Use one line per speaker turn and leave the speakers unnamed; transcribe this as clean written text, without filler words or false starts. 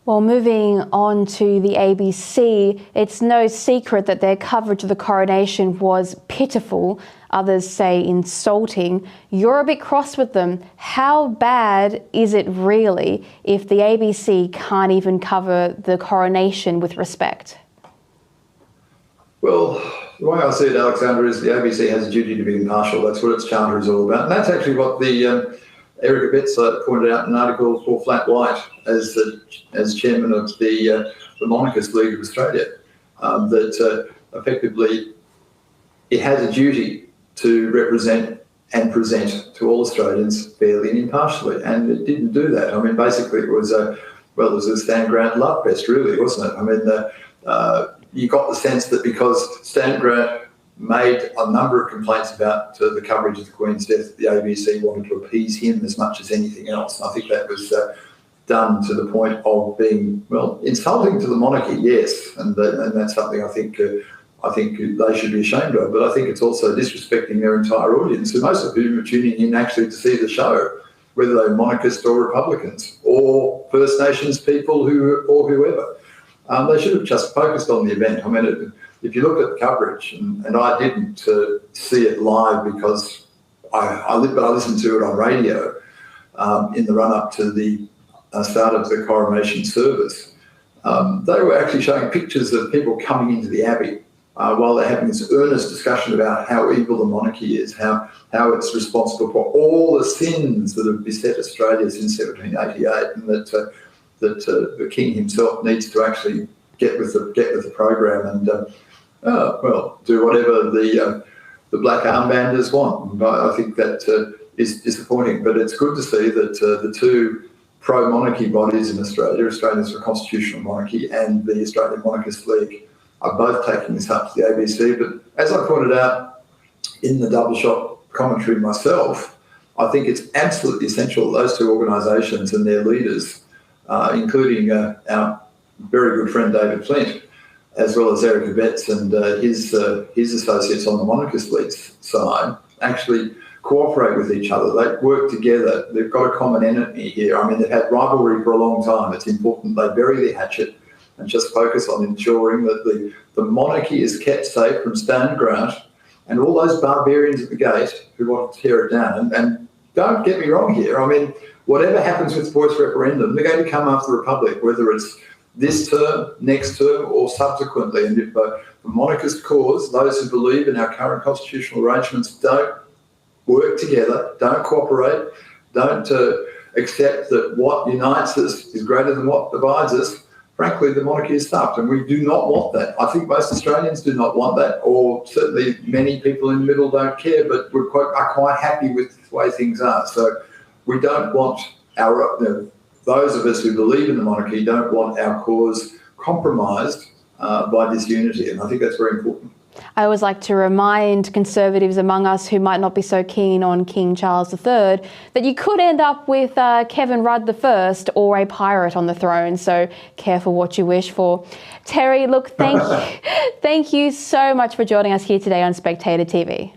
Well, moving on to the ABC, it's no secret that their coverage of the coronation was pitiful. Others say insulting. You're a bit cross with them. How bad is it really if the ABC can't even cover the coronation with respect?
Well, the way I see it, Alexander, is the ABC has a duty to be impartial. That's what its charter is all about. And that's actually what the Erica Betts pointed out in an article for Flat White as chairman of the Monarchist League of Australia, that effectively it has a duty to represent and present to all Australians fairly and impartially, and it didn't do that. I mean, basically it was a Stan Grant love fest, really, wasn't it? I mean, you got the sense that because Stan Grant made a number of complaints about the coverage of the Queen's death, the ABC wanted to appease him as much as anything else. And I think that was done to the point of being, well, insulting to the monarchy, yes, and that's something I think they should be ashamed of. But I think it's also disrespecting their entire audience, who most of whom are tuning in actually to see the show, whether they're monarchists or Republicans or First Nations people or whoever. They should have just focused on the event. I mean, if you look at the coverage, and I didn't see it live because I listened to it on radio in the run-up to the start of the coronation service. They were actually showing pictures of people coming into the Abbey while they're having this earnest discussion about how evil the monarchy is, how it's responsible for all the sins that have beset Australia since 1788, and that the King himself needs to actually get with the program and do whatever the black armbanders want. But I think that is disappointing. But it's good to see that the two pro-monarchy bodies in Australia, Australians for Constitutional Monarchy and the Australian Monarchist League, are both taking this up to the ABC. But as I pointed out in the double shot commentary myself, I think it's absolutely essential that those two organisations and their leaders, including our very good friend David Flint, as well as Erica Betts and his associates on the Monarchist League side, actually cooperate with each other. They work together. They've got a common enemy here. I mean, they've had rivalry for a long time. It's important they bury their hatchet and just focus on ensuring that the monarchy is kept safe from Stan Grant and all those barbarians at the gate who want to tear it down. And don't get me wrong here. I mean, whatever happens with the voice referendum, they're going to come after the Republic, whether it's this term, next term, or subsequently. And if the monarchist cause, those who believe in our current constitutional arrangements, don't work together, don't cooperate, don't accept that what unites us is greater than what divides us, frankly, the monarchy is stuffed, and we do not want that. I think most Australians do not want that, or certainly many people in the middle don't care, but are quite happy with the way things are. So we don't want those of us who believe in the monarchy don't want our cause compromised by disunity, and I think that's very important.
I always like to remind Conservatives among us who might not be so keen on King Charles III that you could end up with Kevin Rudd I or a pirate on the throne, so careful what you wish for. Terry, look, thank you so much for joining us here today on Spectator TV.